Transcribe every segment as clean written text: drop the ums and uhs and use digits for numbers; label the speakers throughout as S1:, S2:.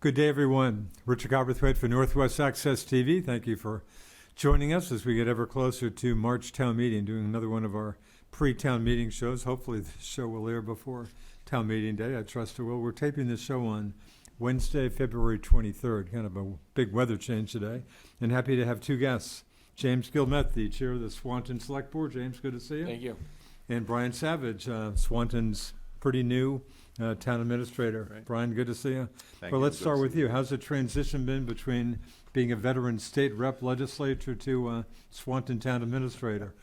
S1: Good day, everyone. Richard Cowperthwait for Northwest Access TV. Thank you for joining us as we get ever closer to March Town Meeting, doing another one of our pre-town meeting shows. Hopefully the show will air before Town Meeting Day. I trust it will. We're taping this show on Wednesday, February 23rd, kind of a big weather change today, and happy to have two guests. James Gilmet, the chair of the Swanton Selectboard. James, good to see you.
S2: Thank you.
S1: And Brian Savage, Swanton's pretty new town administrator.
S3: Right.
S1: Brian, good to see you.
S3: Thank
S1: Well,
S3: you.
S1: let's
S3: Good
S1: start
S3: to
S1: with
S3: see
S1: you. How's the transition been between being a veteran state rep legislator to Swanton Town administrator?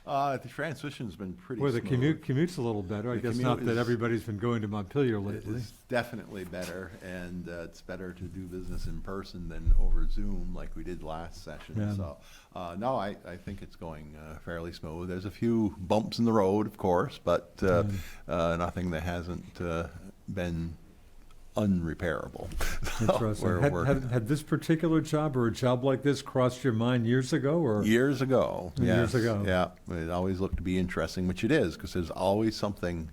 S3: The transition's been pretty
S1: Well, the
S3: smooth.
S1: commute's a little better. I
S3: The
S1: guess
S3: commute
S1: not that
S3: is-
S1: everybody's been going to Montpelier lately.
S3: It's definitely better, and it's better to do business in person than over Zoom like we did last session.
S1: Yeah.
S3: So, no, I think it's going fairly smooth. There's a few bumps in the road, of course, but nothing that hasn't been unrepairable. So
S1: Interesting.
S3: we're working.
S1: Had this particular job or a job like this crossed your mind years ago? Or
S3: Years ago,
S1: Years
S3: yes.
S1: ago.
S3: Yeah, it always looked to be interesting, which it is, because there's always something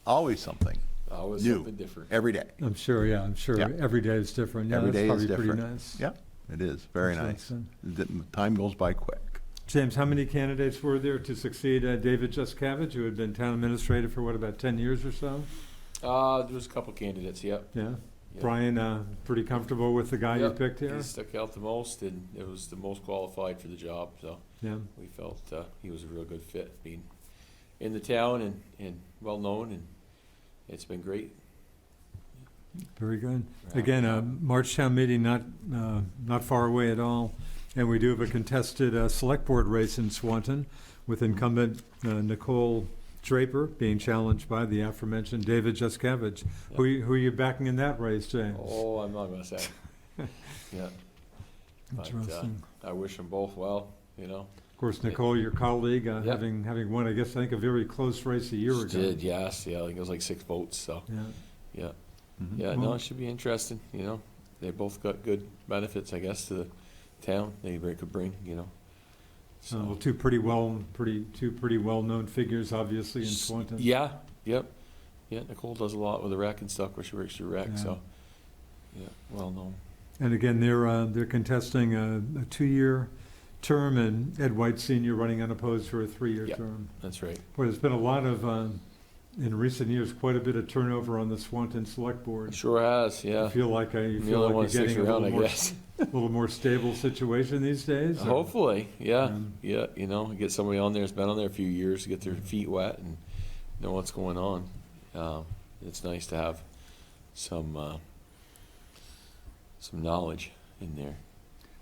S2: Always
S3: new
S2: something different.
S3: every day.
S1: I'm sure, yeah, I'm sure
S3: Yeah.
S1: every day is different. Yeah,
S3: Every
S1: that's
S3: day
S1: probably
S3: is different.
S1: pretty nice.
S3: Yeah, it is. Very nice.
S1: Interesting.
S3: The time goes by quick.
S1: James, how many candidates were there to succeed David Juskavage, who had been town administrator for, what, about 10 years or so?
S2: There was a couple candidates, yep.
S1: Yeah.
S2: Yep.
S1: Brian, pretty comfortable with the guy you
S2: Yep.
S1: picked here?
S2: He stuck out the most, and it was the most qualified for the job, so
S1: Yeah.
S2: we felt he was a real good fit, being in the town and well-known, and it's been great.
S1: Very good.
S2: Right.
S1: Again, March town meeting not far away at all, and we do have a contested select board race in Swanton with incumbent Nicole Draper being challenged by the aforementioned David Juskavage.
S2: Yep.
S1: Who are you backing in that race, James?
S2: Oh, I'm not going to say. Yeah. But
S1: Interesting.
S2: I wish them both well, you know.
S1: Of course, Nicole, your colleague,
S2: Yep.
S1: having won, I guess, I think a very close race a year
S2: She
S1: ago.
S2: did, yes. Yeah, I think it was like 6 votes, so,
S1: Yeah.
S2: yeah.
S3: Mhm.
S2: Yeah,
S1: Well-
S2: no, it should be interesting, you know. They both got good benefits, I guess, to the town could bring, you know. So,
S1: Well, two pretty well-known figures, obviously, in Swanton.
S2: yeah, yep. Yeah, Nicole does a lot with the rec and stuff where she works through rec,
S1: Yeah.
S2: so, yeah, well known.
S1: And again, they're contesting a 2-year term, and Ed White Sr. running unopposed for a 3-year
S2: Yep.
S1: term.
S2: That's right.
S1: Boy, there's been a lot of, in recent years, quite a bit of turnover on the Swanton Select
S2: It
S1: Board.
S2: sure has,
S1: You
S2: yeah.
S1: feel like
S2: The
S1: you're
S2: only one that sticks
S1: getting a
S2: around, I
S1: little
S2: guess.
S1: more stable situation these days? or-
S2: Hopefully, yeah,
S1: Um,
S2: yeah, you know, get somebody on there that's been on there a few years to get their feet wet and know what's going on. It's nice to have some knowledge in there.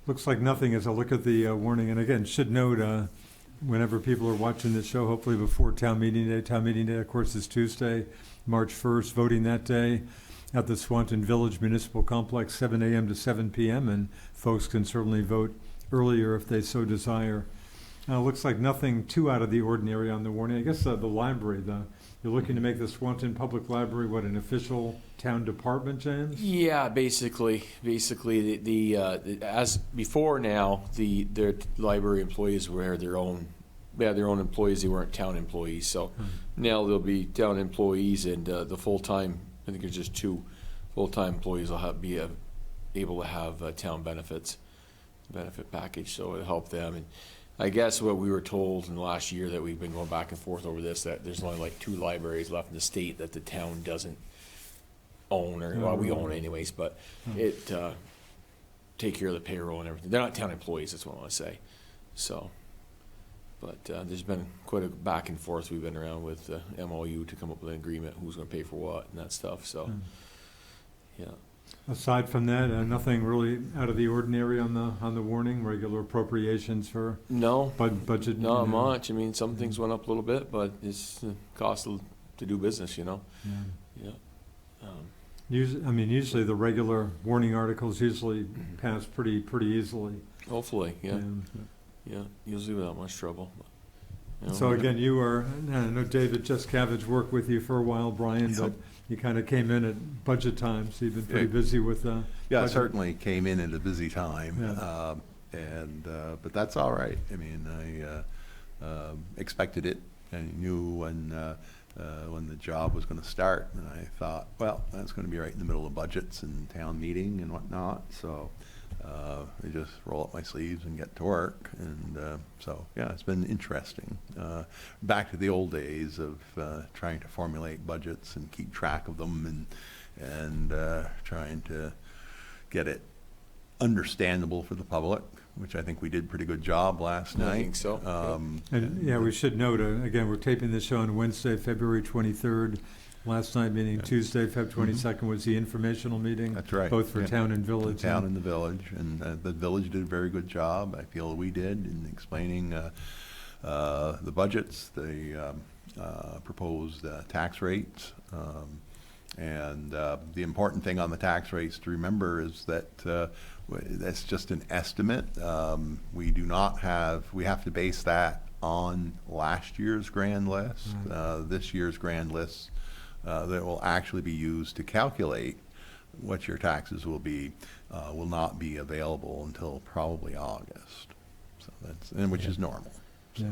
S1: Looks like nothing as I look at the warning. And again, should note, whenever people are watching this show, hopefully before Town Meeting Day, of course, is Tuesday, March 1st, voting that day at the Swanton Village Municipal Complex, 7 a.m. to 7 p.m., and folks can certainly vote earlier if they so desire. Looks like nothing too out of the ordinary on the warning. I guess the library, you're looking to make the Swanton Public Library, what, an official town department, James?
S2: Yeah, basically, the as before now, their library employees were their own. They had their own employees. They weren't town employees. So now they'll be town employees, and the full time. I think there's just 2 full-time employees will be able to have town benefit package, so it'll help them. And I guess what we were told in the last year that we've been going back and forth over this, that there's only like 2 libraries left in the state that the town doesn't own, or well, we own anyways, but it take care of the payroll and everything. They're not town employees, that's what I want to say. So. But there's been quite a back and forth. We've been around with the MOU to come up with an agreement, who's going to pay for what and that stuff. So, yeah.
S1: Aside from that, nothing really out of the ordinary on the warning. Regular appropriations for
S2: No,
S1: budget.
S2: not much. I mean, some things went up a little bit, but it's the cost to do business, you know.
S1: Yeah.
S2: Yeah.
S1: Usually the regular warning articles usually pass pretty easily.
S2: Hopefully, yeah.
S1: And,
S2: Yeah, usually without much trouble. You know,
S1: so again, you were. I know David Juskavage worked with you for a while, Brian, but you kind of came in at budget time, so you've been pretty busy with.
S3: Yeah,
S1: budget.
S3: certainly came in at a busy time,
S1: Yeah.
S3: but that's all right. I mean, I expected it, and knew when when the job was going to start. And I thought, well, that's going to be right in the middle of budgets and town meeting and whatnot. So I just roll up my sleeves and get to work. And so, yeah, it's been interesting. Back to the old days of trying to formulate budgets and keep track of them and trying to get it understandable for the public, which I think we did a pretty good job last night.
S2: I think so.
S1: And yeah, we should note, again, we're taping this show on Wednesday, February 23rd. Last night, meaning Tuesday, Feb 22nd, was the informational meeting.
S3: That's right.
S1: Both for
S3: Yeah.
S1: town and village.
S3: The town and the village, and the village did a very good job. I feel we did in explaining the budgets, the proposed tax rates, and the important thing on the tax rates to remember is that that's just an estimate. We do not have. We have to base that on last year's grand list. This year's grand list that will actually be used to calculate what your taxes will be will not be available until probably August. So which is normal. So,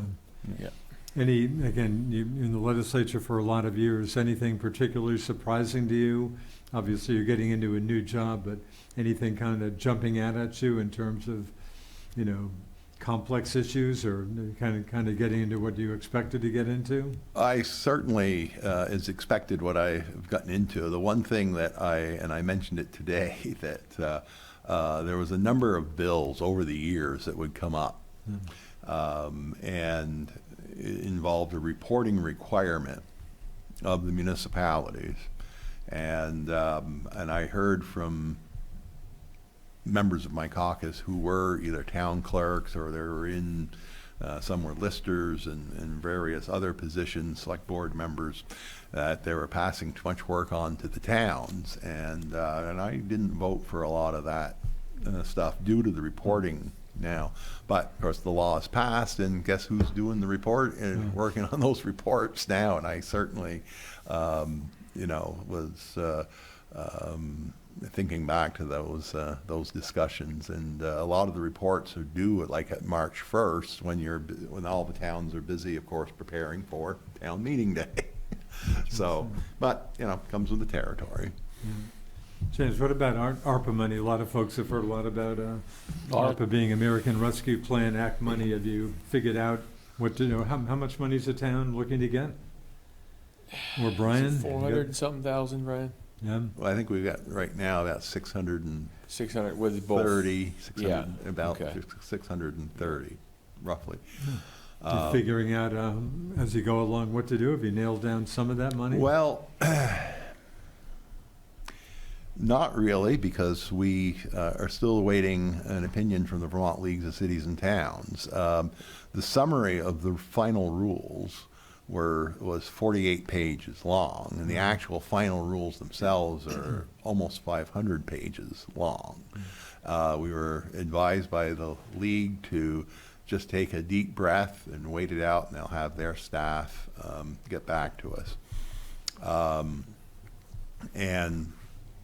S1: Yeah.
S2: Yeah.
S1: Again, you in the legislature for a lot of years, anything particularly surprising to you? Obviously, you're getting into a new job, but anything kind of jumping out at you in terms of, complex issues, or kind of getting into what you expected to get into?
S3: I certainly is expected what I've gotten into. The one thing that I mentioned it today, that there was a number of bills over the years that would come up, and it involved a reporting requirement of the municipalities, and I heard from members of my caucus who were either town clerks or they were in some were listers and various other positions, select board members, that they were passing too much work on to the towns, and I didn't vote for a lot of that stuff due to the reporting now. But of course the law is passed, and guess who's doing the report and working on those reports now? And I certainly was thinking back to those discussions, and a lot of the reports are due at March 1st, when all the towns are busy, of course, preparing for town meeting day. So, but comes with the territory.
S1: James, what about ARPA money? A lot of folks have heard a lot about ARPA being American Rescue Plan Act money. Have you figured out how much money is the town looking to get? Or Brian?
S2: 400 and something thousand, Brian.
S1: Yeah.
S3: Well, I think we've got right now about
S2: 600 with both.
S3: 630, about
S2: okay.
S3: 630, roughly.
S1: You're figuring out as you go along what to do. Have you nailed down some of that money?
S3: Well, not really, because we are still awaiting an opinion from the Vermont Leagues of Cities and Towns. The summary of the final rules was 48 pages long, and the actual final rules themselves are almost 500 pages long. We were advised by the league to just take a deep breath and wait it out, and they'll have their staff get back to us.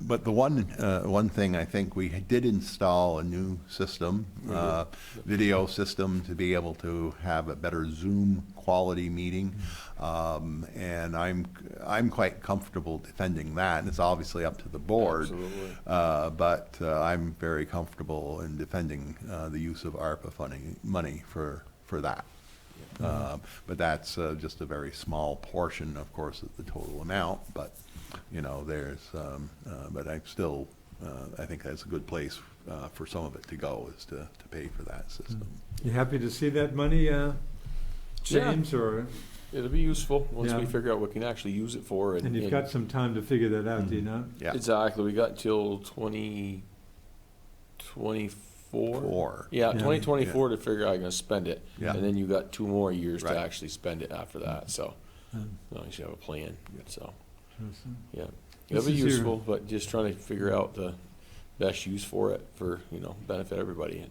S3: But the one thing, I think we did install a new system, video system, to be able to have a better Zoom quality meeting, and I'm quite comfortable defending that. And it's obviously up to the board, but I'm very comfortable in defending the use of ARPA money for that. But that's just a very small portion, of course, of the total amount. But but I think that's a good place for some of it to go, is to pay for that system.
S1: You happy to see that money, James?
S2: Yeah.
S1: Or
S2: It'll be useful once
S1: Yeah.
S2: we figure out what we can actually use it for.
S1: and you've got some time to figure that out, do you not?
S3: Yeah.
S2: Exactly. We got until 2024. Yeah,
S1: Yeah.
S2: 2024 to figure out how you're going to spend it.
S3: Yeah.
S2: And then you got 2 more years
S3: Right.
S2: to actually spend it after that. So
S1: Um,
S2: as long as you have a plan. So, yeah.
S1: This
S2: It'll be
S1: is your-
S2: useful, but just trying to figure out the best use for it for, benefit everybody.
S1: Yeah.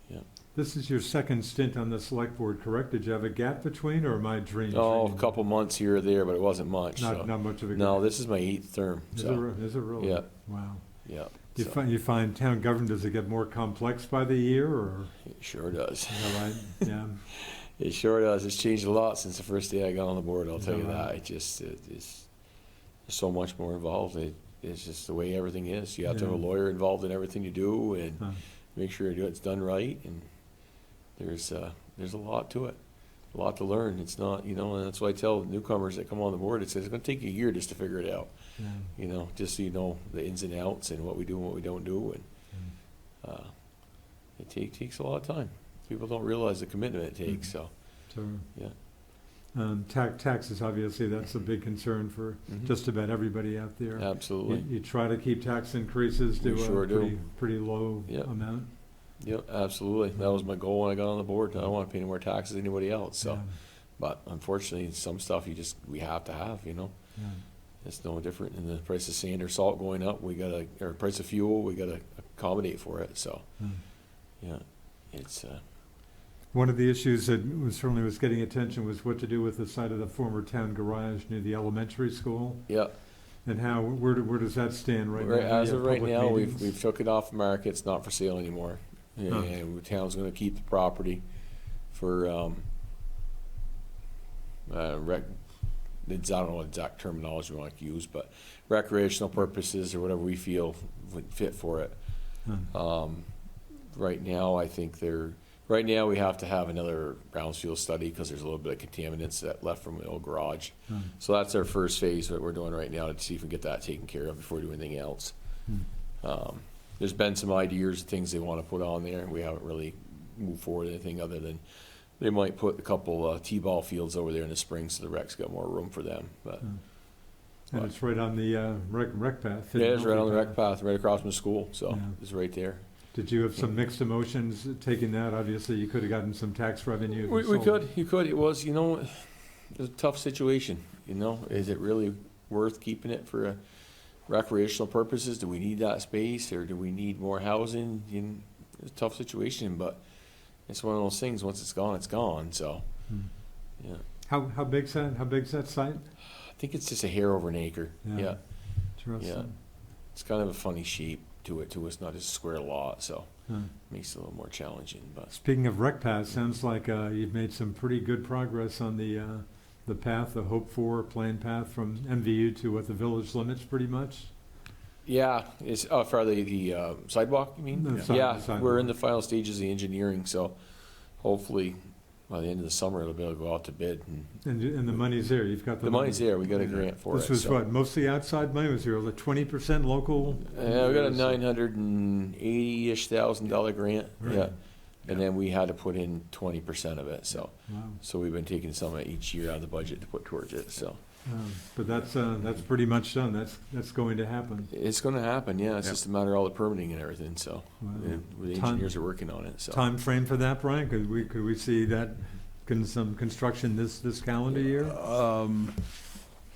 S2: Yeah.
S1: This is your second stint on the select board, correct? Did you have a gap between, or am I dreaming?
S2: Oh, a couple months here or there, but it wasn't much.
S1: Not,
S2: so.
S1: not much of a gap.
S2: No, this is my 8th term.
S1: Is
S2: So,
S1: it really?
S2: Yeah.
S1: Wow.
S2: yeah.
S1: You
S2: so,
S1: find town government, does it get more complex by the year, or?
S2: it sure does.
S1: Is that right? Yeah.
S2: It sure does. It's changed a lot since the first day I got on the board, I'll tell you
S1: right?
S2: that. It's there's so much more involved. It's just the way everything is. You have to have a
S1: Yeah.
S2: lawyer involved in everything you do and
S1: Huh.
S2: make sure it's done right. And there's a lot to it, a lot to learn. It's not, and that's why I tell newcomers that come on the board, it's going to take you a year just to figure it out.
S1: Yeah.
S2: Just so you know the ins and outs and what we do and what we don't do. And it takes a lot of time. People don't realize the commitment it takes. So,
S1: So,
S2: yeah.
S1: Taxes, obviously, that's a big concern for
S2: Mhm.
S1: just about everybody out there.
S2: Absolutely.
S1: You try to keep tax increases to
S2: We sure
S1: a
S2: do.
S1: pretty low
S2: Yep.
S1: amount.
S2: Yep, absolutely. That was my goal when I got on the board. I don't want to pay any more taxes than anybody else. So,
S1: Yeah.
S2: but unfortunately, some stuff we have to have.
S1: Yeah.
S2: It's no different in the price of sand or salt going up. Or price of fuel, we gotta accommodate for it. So, yeah, it's
S1: One of the issues that certainly was getting attention was what to do with the site of the former town garage near the elementary school,
S2: yeah.
S1: and where does that stand right now?
S2: As
S1: You
S2: of
S1: have
S2: right
S1: public
S2: now,
S1: meetings?
S2: we've took it off the market. It's not for sale anymore.
S1: Huh.
S2: And the town's going to keep the property for I don't know what exact terminology we want to use, but recreational purposes or whatever we feel would fit for it.
S1: Huh.
S2: Right now, I think right now we have to have another brownfield study because there's a little bit of contaminants that left from the old garage.
S1: Huh.
S2: So that's our first phase that we're doing right now to see if we can get that taken care of before we do anything else. There's been some ideas, things they want to put on there, and we haven't really moved forward anything other than they might put a couple T-ball fields over there in the spring so the rec's got more room for them. But
S1: And it's right on the rec path.
S2: yeah, it's right on the rec path, right across from the school, so
S1: Yeah.
S2: it's right there.
S1: Did you have some mixed emotions taking that? Obviously, you could have gotten some tax revenue. if you
S2: We
S1: sold
S2: could,
S1: it.
S2: you could. It was, it was a tough situation. Is it really worth keeping it for recreational purposes? Do we need that space, or do we need more housing? It's a tough situation, but it's one of those things. Once it's gone, it's gone. So,
S1: Hmm.
S2: yeah,
S1: How big's that? How big's that site?
S2: I think it's just a hair over an acre. Yeah,
S1: Interesting.
S2: it's kind of a funny shape to it too. It's not just a square lot, so
S1: Huh.
S2: makes it a little more challenging. But
S1: Speaking of rec paths, sounds like you've made some pretty good progress on the path, the Hope For plane path from MVU to what the village limits, pretty much.
S2: yeah, it's for the sidewalk. You mean?
S1: The sidewalk.
S2: We're in the final stages of the engineering, so hopefully by the end of the summer it'll be able to go out to bid.
S1: And the money's there. You've got
S2: The money's there. We got a grant for it.
S1: This was
S2: so.
S1: what, mostly outside money? Was there like 20% local?
S2: We got a $980,000-ish grant.
S1: Right.
S2: Yeah. And then we had to put in 20% of it. So,
S1: Wow.
S2: we've been taking some of it each year out of the budget to put towards it. So
S1: But that's pretty much done. That's going to happen.
S2: it's going to happen. Yeah, it's
S3: Yep.
S2: just a matter of all the permitting and everything. So
S1: Wow.
S2: the
S1: Time-
S2: engineers are working on it. So
S1: Time frame for that, Brian? Could we see that some construction this calendar year?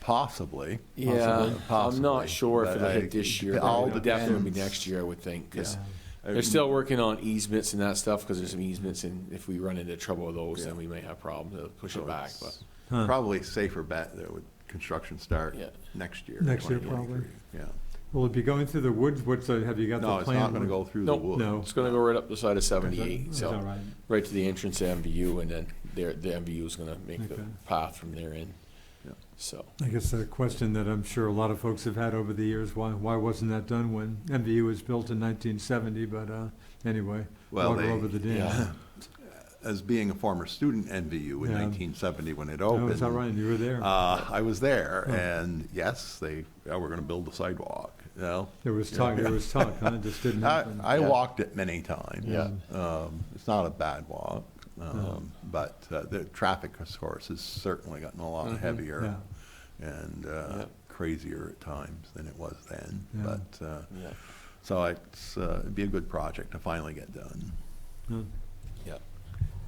S3: Possibly.
S2: yeah,
S3: Possibly.
S2: I'm not sure if
S3: But
S2: it'll hit this year.
S3: it all
S2: But it'll definitely be
S3: depends.
S2: next year, I would think, because
S1: Yeah.
S2: they're still working on easements and that stuff. Because there's some easements, and if we run into trouble with those,
S3: Yeah.
S2: then we may have problems. They'll push it back. But
S1: Huh.
S3: Probably a safer bet that would construction start
S2: yeah.
S3: next year.
S1: Next year,
S3: 2023. Yeah.
S1: Will it be going through the woods? Have you got
S3: No,
S1: the
S3: it's
S1: plan?
S3: not gonna go through the
S2: Nope.
S3: woods.
S1: No.
S2: It's going to go right up the side of 78.
S1: Is
S2: So
S1: that right?
S2: right to the entrance to MVU, and then the MVU is going to make the
S1: Okay.
S2: path from there in.
S3: Yeah.
S2: So
S1: I guess a question that I'm sure a lot of folks have had over the years, why wasn't that done when MVU was built in 1970? But anyway,
S3: Well,
S1: water
S3: they-
S1: over the dam.
S2: yeah.
S3: As being a former student NVU in
S1: Yeah.
S3: 1970 when it
S1: Oh,
S3: opened.
S1: is that right? You were there.
S3: I was there,
S1: Oh.
S3: and yes, they were going to build a sidewalk.
S1: There was talk, huh? It just didn't happen.
S3: I
S2: Yeah.
S3: walked it many times.
S2: Yeah.
S3: It's not a bad walk, but the traffic, of course, has certainly gotten a lot
S2: Mhm.
S3: heavier
S1: Yeah.
S3: and
S2: Yeah.
S3: crazier at times than it was then.
S1: Yeah.
S3: But
S2: yeah,
S3: so it'd be a good project to finally get done.
S1: Huh.
S2: yeah.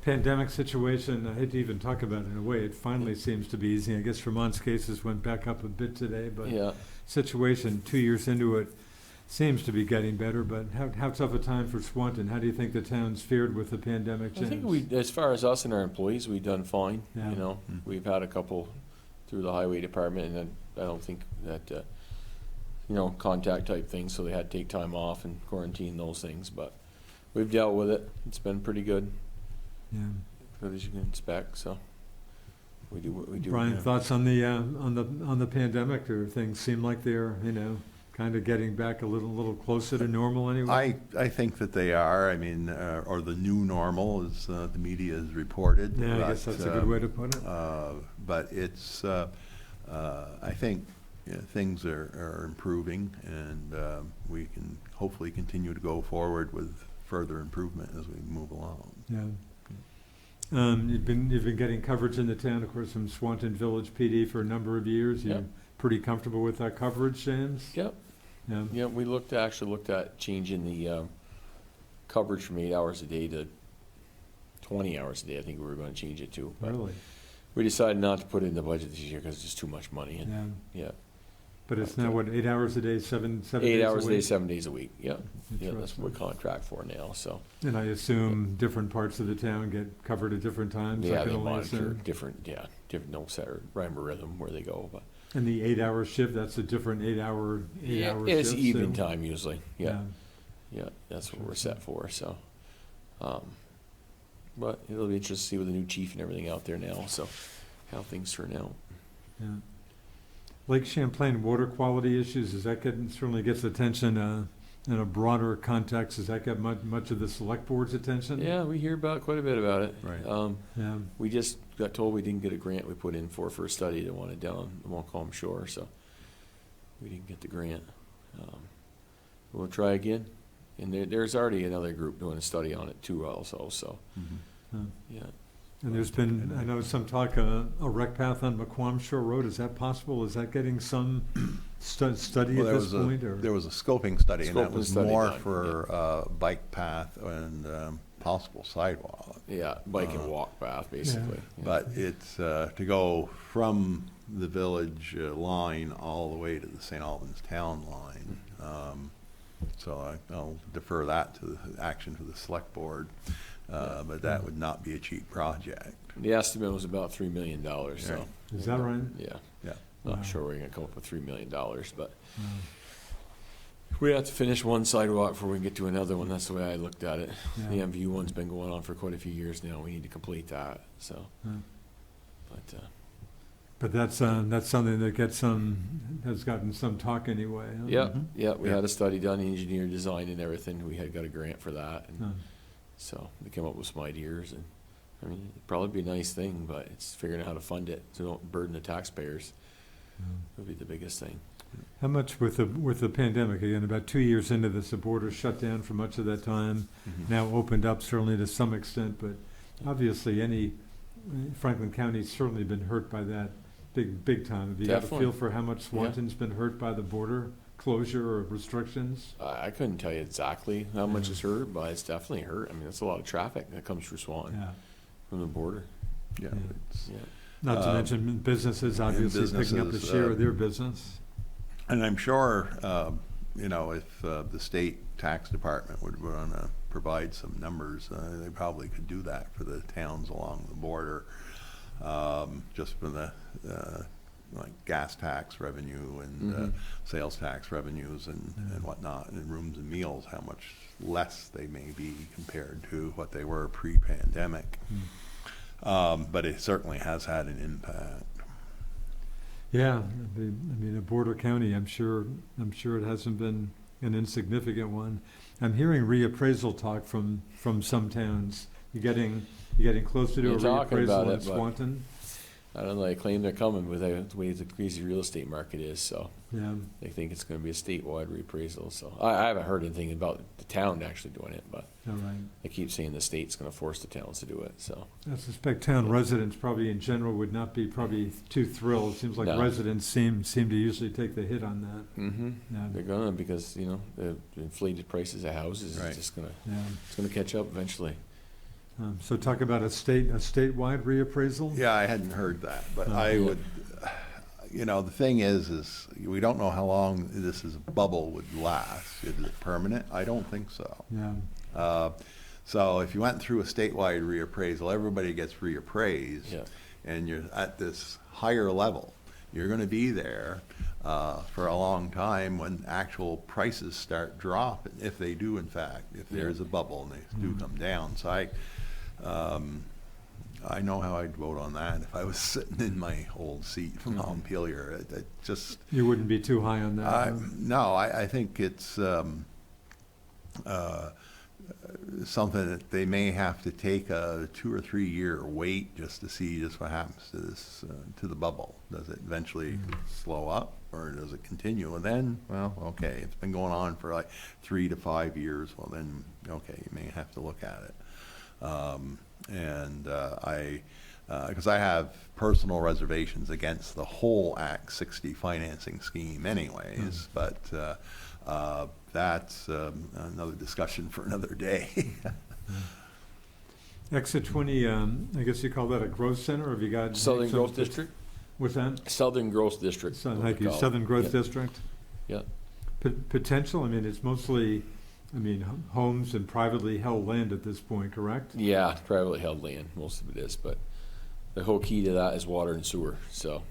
S1: Pandemic situation, I hate to even talk about it in a way, it finally seems to be easy. I guess Vermont's cases went back up a bit today, but
S2: Yeah.
S1: situation 2 years into it seems to be getting better, but how tough a time for Swanton? How do you think the town's fared with the pandemic,
S2: I
S1: James?
S2: think as far as us and our employees, we've done fine.
S1: Yeah.
S2: We've had a couple through the highway department, and I don't think that, contact type things, so they had to take time off and quarantine those things, but we've dealt with it. It's been pretty good.
S1: Yeah.
S2: that you can inspect, so we do what we do.
S1: Brian,
S2: yeah.
S1: thoughts on the pandemic? Or things seem like they're, kind of getting back a little closer to normal anyway?
S3: I think that they are. I mean, or the new normal, as the media has reported.
S1: Yeah, I
S3: But,
S1: guess that's a good way to put it.
S3: But it's, I think things are improving, and we can hopefully continue to go forward with further improvement as we move along.
S1: Yeah. You've been getting coverage in the town, of course, from Swanton Village PD for a number of years. You're
S2: Yep.
S1: pretty comfortable with that coverage, James?
S2: Yep.
S1: Yeah.
S2: Yeah, we actually looked at changing the coverage from 8 hours a day to 20 hours a day. I think we were going to change it to. But
S1: Really?
S2: we decided not to put it in the budget this year because it's just too much money. And
S1: Yeah.
S2: yeah,
S1: But it's now, what, 8 hours a day, seven days a week?
S2: 8 hours a day, 7 days a week. Yeah, yeah,
S1: Interesting.
S2: that's what we contract for now. So
S1: And I assume different parts of the town get covered at different times? I
S2: yeah,
S1: can
S2: they
S1: only
S2: monitor
S1: assume.
S2: different no set or rhyme or rhythm where they go. But
S1: And the 8-hour shift, that's a different 8-hour
S2: yeah,
S1: shift?
S2: it's evening
S1: too?
S2: time usually. Yeah, yeah, that's what we're set for. So, but it'll be interesting to see with the new chief and everything out there now. So how things turn out.
S1: Yeah. Lake Champlain water quality issues, is that certainly gets attention in a broader context? Does that get much of the select board's attention?
S2: Yeah, we hear quite a bit about it.
S3: Right.
S1: Yeah.
S2: We just got told we didn't get a grant we put in for a study that wanted down the Montcalm shore, so we didn't get the grant. We'll try again. And there's already another group doing a study on it too also, so,
S1: Huh.
S2: yeah.
S1: And there's been, I know, some talk, a rec path on McQuam Shore Road, is that possible? Is that getting some study
S3: Well,
S1: at this point?
S3: there was a scoping study, and that
S2: Scoping
S3: was
S2: study
S3: more
S2: done,
S3: for bike path and possible sidewalk.
S2: Yeah, bike and walk path, basically. Yeah.
S3: But it's to go from the village line all the way to the St. Albans town line. So I'll defer that to the action for the select board. But that would not be a cheap project.
S2: The estimate was about $3 million, so.
S3: Right.
S1: Is that right?
S2: Yeah.
S3: Yeah.
S2: Not
S1: Wow.
S2: sure we're gonna come up with $3 million, but
S1: Wow.
S2: we have to finish one sidewalk before we can get to another one. That's the way I looked at it.
S1: Yeah.
S2: The MVU one's been going on for quite a few years now. We need to complete that, so.
S1: Yeah.
S2: But,
S1: But that's something that has gotten some talk anyway. Huh?
S2: yeah,
S3: Mhm.
S2: yeah, we
S3: Yeah.
S2: had a study done, engineer design and everything. We had got a grant for that. And
S1: Huh.
S2: so they came up with some ideas and, I mean, it'd probably be a nice thing, but it's figuring out how to fund it so don't burden the taxpayers would be the biggest thing.
S1: How much with the pandemic, again, about 2 years into this, the border shut down for much of that time, now opened up certainly to some extent, but obviously Franklin County's certainly been hurt by that big time. Have you got a
S2: Definitely.
S1: feel for how much Swanton's been hurt by the border closure or restrictions?
S2: I couldn't tell you exactly how much it's hurt, but it's definitely hurt. I mean, that's a lot of traffic that comes through Swanton
S1: Yeah.
S2: from the border.
S3: Yeah.
S1: Yeah.
S3: It's-
S2: Yeah.
S1: Not to mention businesses obviously picking up a
S3: businesses,
S1: share of their business.
S3: And I'm sure, if the state tax department would want to provide some numbers, they probably could do that for the towns along the border, just for the like gas tax revenue and sales tax revenues and whatnot, and rooms and meals, how much less they may be compared to what they were pre-pandemic. But it certainly has had an impact.
S1: Yeah, I mean, a border county, I'm sure it hasn't been an insignificant one. I'm hearing reappraisal talk from some towns. You getting closer to
S2: You're
S1: a
S2: talking about
S1: reappraisal in
S2: it, but-
S1: Swanton?
S2: I don't know, they claim they're coming with the way the crazy real estate market is, so
S1: Yeah,
S2: they think it's gonna be a statewide reappraisal, so. I haven't heard anything about the town actually doing it, but
S1: all right.
S2: they keep saying the state's gonna force the towns to do it, so.
S1: I suspect town residents probably in general would not be probably too thrilled. It seems like
S2: No.
S1: residents seem to usually take the hit on that.
S2: Mm-hmm.
S1: Yeah.
S2: They're gonna, because, the inflated prices of houses
S3: Right.
S2: is just gonna,
S1: Yeah.
S2: it's gonna catch up eventually.
S1: So talk about a statewide reappraisal?
S3: Yeah, I hadn't heard that, but
S1: Oh.
S3: I
S2: Yeah.
S3: would, the thing is we don't know how long this bubble would last. Is it permanent? I don't think so.
S1: Yeah.
S3: So if you went through a statewide reappraisal, everybody gets reappraised,
S2: Yeah.
S3: and you're at this higher level. You're going to be there for a long time when actual prices start dropping, if they do, in fact, if there is a bubble and they do come down. So I know how I'd vote on that if I was sitting in my old seat from Montpelier. It just,
S1: You wouldn't be too high on that? huh?
S3: no, I think it's something that they may have to take a 2 or 3 year wait just to see just what happens to this, to the bubble. Does it eventually slow up, or does it continue? And then, well, okay, it's been going on for like 3 to 5 years. Well, then, okay, you may have to look at it. Because I have personal reservations against the whole Act 60 financing scheme anyways, but that's another discussion for another day.
S1: Exit 20, I guess you call that a growth center, or have you got?
S2: Southern
S1: some-
S2: Growth District?
S1: What's that?
S2: Southern Growth District.
S1: Thank you, Southern Growth District?
S2: Yeah.
S1: Potential, I mean, it's mostly, homes and privately held land at this point, correct?
S2: Yeah, privately held land, most of it is, but the whole key to that is water and sewer, so.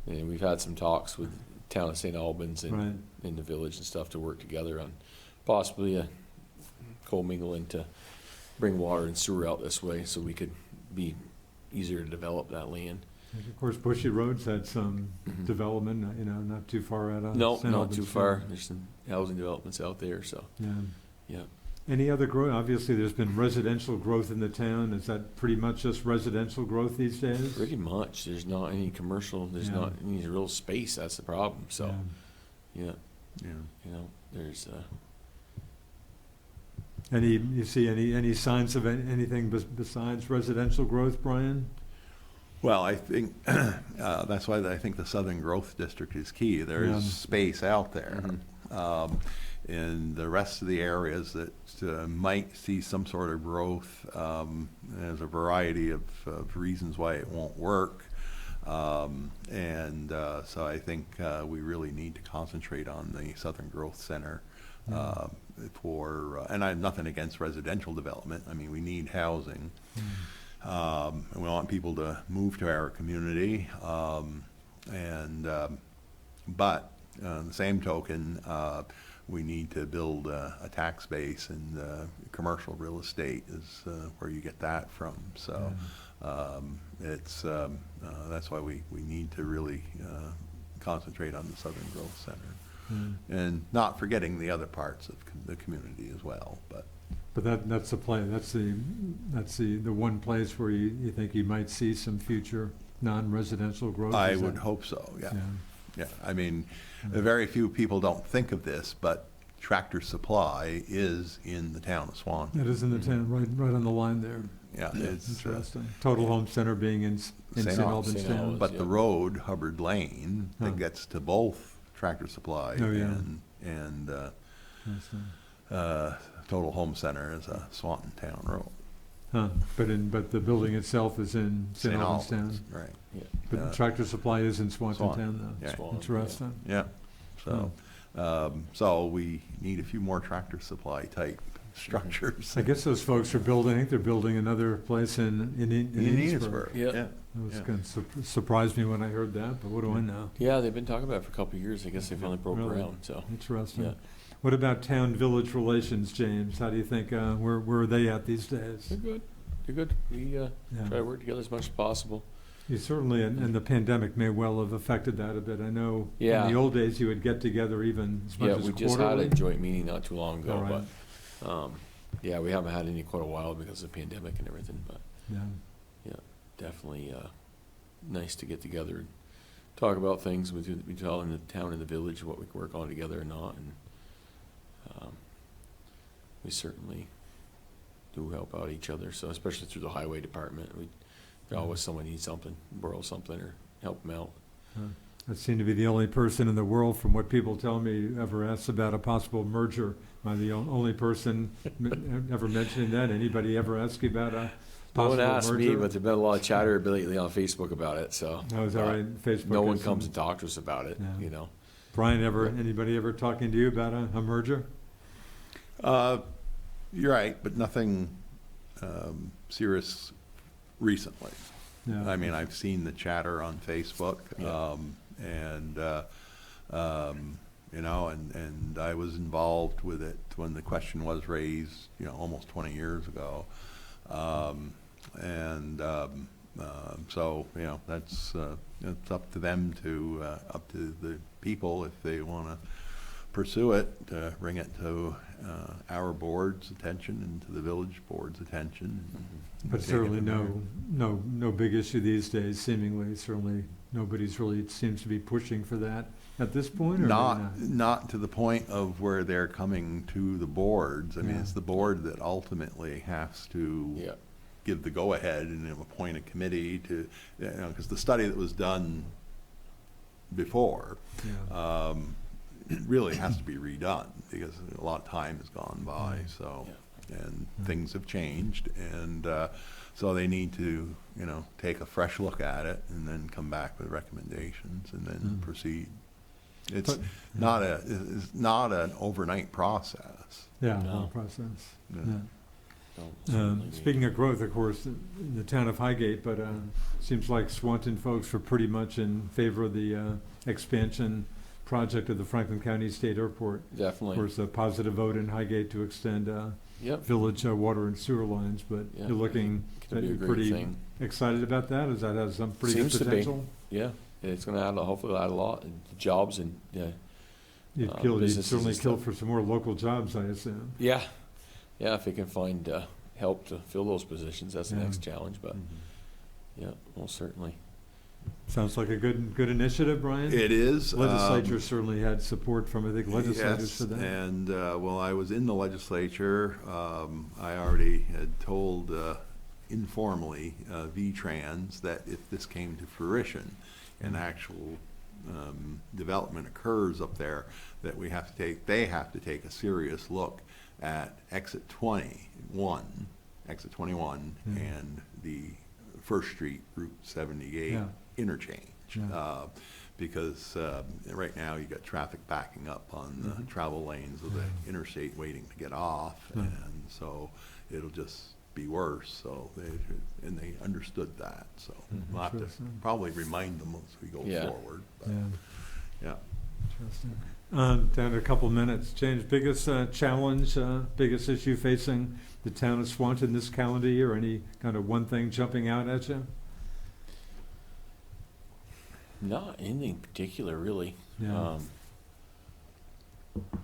S2: And we've had some talks with town of St. Albans and
S1: Right.
S2: in the village and stuff to work together on possibly a co-mingling to bring water and sewer out this way, so we could be easier to develop that land.
S1: Of course, Bushy Road's had some development, not too far out of.
S2: No,
S1: St.
S2: not
S1: Albans
S2: too
S1: there.
S2: far. There's some housing developments out there, so,
S1: Yeah.
S2: yeah.
S1: Any other growth? Obviously, there's been residential growth in the town. Is that pretty much just residential growth these days?
S2: Pretty much. There's not any commercial, there's
S1: Yeah.
S2: not any real space, that's the problem, so,
S1: Yeah.
S2: yeah, there's,
S1: You see any signs of anything besides residential growth, Brian?
S3: Well, I think that's why I think the Southern Growth District is key. There
S1: Yeah.
S3: is space out there. In the rest of the areas that might see some sort of growth, there's a variety of reasons why it won't work. So I think we really need to concentrate on the Southern Growth Center and I have nothing against residential development. I mean, we need housing. And we want people to move to our community. But on the same token, we need to build a tax base, and commercial real estate is where you get that from. So that's why we need to really concentrate on the Southern Growth Center. And not forgetting the other parts of the community as well.
S1: But that's the plan. That's the one place where you think you might see some future non-residential growth.
S3: I would hope so. Yeah. Yeah. I mean, very few people don't think of this, but Tractor Supply is in the town of Swanton.
S1: It is in the town, right on the line there.
S3: Yeah, it's
S1: Interesting. Total Home Center being in St. Albans
S2: St.
S1: town.
S2: Albans.
S3: but
S2: Yeah.
S3: the road, Hubbard Lane,
S1: Huh.
S3: that gets to both Tractor Supply
S1: Oh, yeah.
S3: and
S1: Interesting.
S3: Total Home Center is a Swanton Town road.
S1: Huh. But the building itself is in St. Albans town.
S3: Right.
S1: But Tractor Supply is in Swanton
S3: Swanton,
S1: town though.
S3: yeah.
S2: Swanton,
S1: Interesting.
S3: Yeah. So, so we need a few more Tractor Supply type structures.
S1: I guess those folks are building. I think they're building another place in Enosburg.
S2: Yeah.
S3: Yeah.
S1: It was kind of surprised me when I heard that, but what do I know?
S2: Yeah, they've been talking about it for a couple of years. I guess they finally broke
S1: Really?
S2: ground, so.
S1: Interesting.
S2: Yeah.
S1: What about town-village relations, James? How do you think, where are they at these days?
S2: They're good. They're good. We try to work together as much as possible.
S1: You certainly, and the pandemic may well have affected that a bit. I know
S2: Yeah.
S1: in the old days you would get together even as much
S2: Yeah,
S1: as
S2: we just had a
S1: quarterly.
S2: joint meeting not too long ago,
S1: All right.
S2: but, yeah, we haven't had any quite a while because of the pandemic and everything, but
S1: Yeah.
S2: definitely, nice to get together and talk about things between the town and the village, what we can work on together or not, and, we certainly do help out each other, so especially through the highway department, always someone needs something, borrow something or help them out.
S1: I seem to be the only person in the world, from what people tell me, who ever asks about a possible merger. Am I the only person ever mentioning that? Anybody ever ask you about a
S2: No
S1: possible
S2: one asked
S1: merger?
S2: me, but there's been a lot of chatter lately on Facebook about it, so.
S1: Oh, is that right? Facebook.
S2: No one
S1: has
S2: comes
S1: some-
S2: and talks to us about it,
S1: Yeah.
S2: you know.
S1: Brian, anybody ever talking to you about a merger?
S3: You're right, but nothing serious recently.
S1: Yeah.
S3: I mean, I've seen the chatter on Facebook,
S2: Yeah.
S3: and I was involved with it when the question was raised, almost 20 years ago. And so, you know, that's it's up to them to, up to the people if they want to pursue it, bring it to our board's attention and to the village board's attention.
S1: But
S3: Take it
S1: certainly
S3: from there.
S1: no big issue these days, seemingly. Certainly nobody's really seems to be pushing for that at this point, or maybe
S3: Not to the point of where they're coming to the boards. I mean,
S1: Yeah.
S3: it's the board that ultimately has to
S2: Yeah.
S3: give the go-ahead and appoint a committee to, you know, because the study that was done before
S1: Yeah.
S3: it really has to be redone because a lot of time has gone by, so, and things have changed, and so they need to, you know, take a fresh look at it and then come back with recommendations and then proceed. It's
S1: But-
S3: not an overnight process.
S1: Yeah,
S2: No.
S1: whole process.
S3: Yeah.
S1: Yeah.
S2: Don't certainly be-
S1: Speaking of growth, of course, in the town of Highgate, but seems like Swanton folks were pretty much in favor of the expansion project of the Franklin County State Airport. Of
S2: Definitely.
S1: course, a positive vote in Highgate to extend
S2: Yep.
S1: village water and sewer lines, but
S2: Yeah.
S1: you're looking,
S2: Could be a
S1: you're
S2: great
S1: pretty
S2: thing.
S1: excited about that? Does that have some pretty good
S2: Seems to be.
S1: potential?
S2: Yeah. It's going to add, hopefully add a lot of jobs and,
S1: You'd
S2: businesses
S1: certainly
S2: and
S1: kill
S2: stuff.
S1: for some more local jobs, I assume.
S2: yeah. Yeah, if they can find help to fill those positions, that's the
S1: Yeah.
S2: next challenge, but yeah, most certainly.
S1: Sounds like a good initiative, Brian.
S3: It is.
S1: Legislature certainly had support from, I think, legislators
S3: Yes,
S1: for that.
S3: and while I was in the legislature, I already had told informally V-Trans that if this came to fruition and actual development occurs up there, that they have to take a serious look at exit 21 and the First Street Route 78
S1: Yeah.
S3: interchange.
S1: Yeah.
S3: Because right now you got traffic backing up on the travel lanes of the interstate waiting to get off,
S1: Yeah.
S3: and so it'll just be worse. So they understood that. So we'll have to
S1: Interesting.
S3: probably remind them as we go
S2: Yeah.
S3: forward. But,
S1: Yeah,
S3: yeah.
S1: interesting. Down to a couple minutes. James, biggest challenge, biggest issue facing the town of Swanton this calendar year? Any kind of one thing jumping out at you?
S2: Not anything particular, really.
S1: Yeah.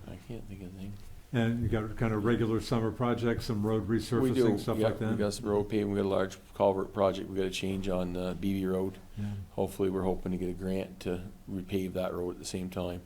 S2: I can't think of anything.
S1: And you got kind of regular summer projects, some road resurfacing, stuff
S2: yeah,
S1: like that?
S2: we got some road paving, we got a large culvert project, we got a change on BB Road.
S1: Yeah.
S2: Hopefully, we're hoping to get a grant to repave that road at the same time.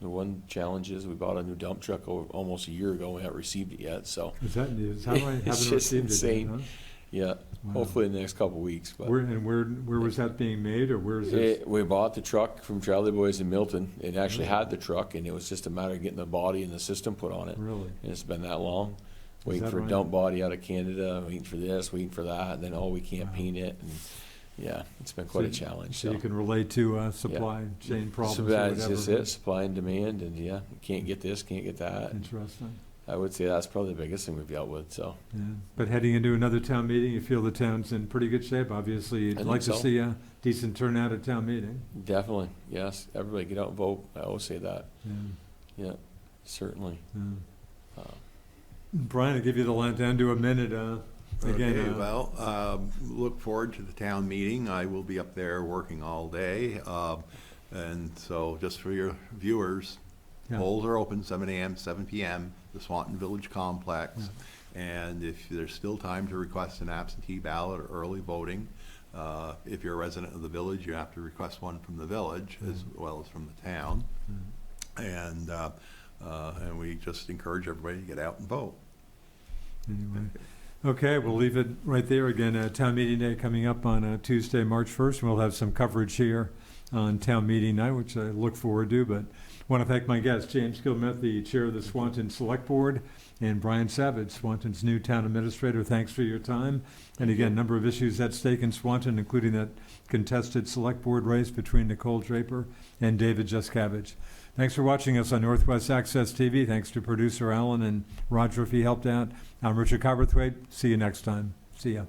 S2: The one challenge is we bought a new dump truck almost a year ago, we haven't received it yet, so,
S1: Is that news? How do I
S2: It's
S1: haven't
S2: just
S1: received it
S2: insane.
S1: yet, huh?
S2: yeah,
S1: Wow.
S2: hopefully in the next couple of weeks, but.
S1: Where was that being made, or where is this?
S2: We bought the truck from Charlie Boys in Milton. It actually had the truck, and it was just a matter of getting the body and the system put on it.
S1: Really?
S2: And it's been that long. Waiting
S1: that
S2: for a
S1: right?
S2: dump body out of Canada, waiting for this, waiting for that, and then, we can't
S1: Wow.
S2: paint it. And yeah, it's been quite a
S1: So-
S2: challenge.
S1: So you can relate to supply chain problems
S2: So
S1: or
S2: that's
S1: whatever.
S2: just it, supply and demand, and you can't get this, can't get that.
S1: Interesting.
S2: I would say that's probably the biggest thing we've dealt with, so.
S1: Yeah. But heading into another town meeting, you feel the town's in pretty good shape? Obviously, you'd
S2: I
S1: like
S2: think
S1: to
S2: so.
S1: see a decent turnout at town meeting.
S2: Definitely, yes, everybody get out and vote. I always say that.
S1: Yeah.
S2: Yeah, certainly.
S1: Yeah.
S2: Uh,
S1: Brian, I'll give you the line down to a minute. Again,
S3: Okay, well, look forward to the town meeting. I will be up there working all day. And so just for your viewers,
S1: yeah.
S3: polls are open 7 a.m., 7 p.m., the Swanton Village Complex. And if there's still time to request an absentee ballot or early voting, if you're a resident of the village, you have to request one from the village as well as from the town. And we just encourage everybody to get out and vote.
S1: Anyway. Okay, we'll leave it right there. Again, town meeting day coming up on Tuesday, March 1st. We'll have some coverage here on town meeting night, which I look forward to. But I want to thank my guests, James Gilmeth, the chair of the Swanton Selectboard, and Brian Savage, Swanton's new town administrator. Thanks for your time. And again, a number of issues at stake in Swanton, including that contested select board race between Nicole Draper and David Juscavage. Thanks for watching us on Northwest Access TV. Thanks to producer Alan and Roger if he helped out. I'm Richard Cowperthwait. See you next time. See ya.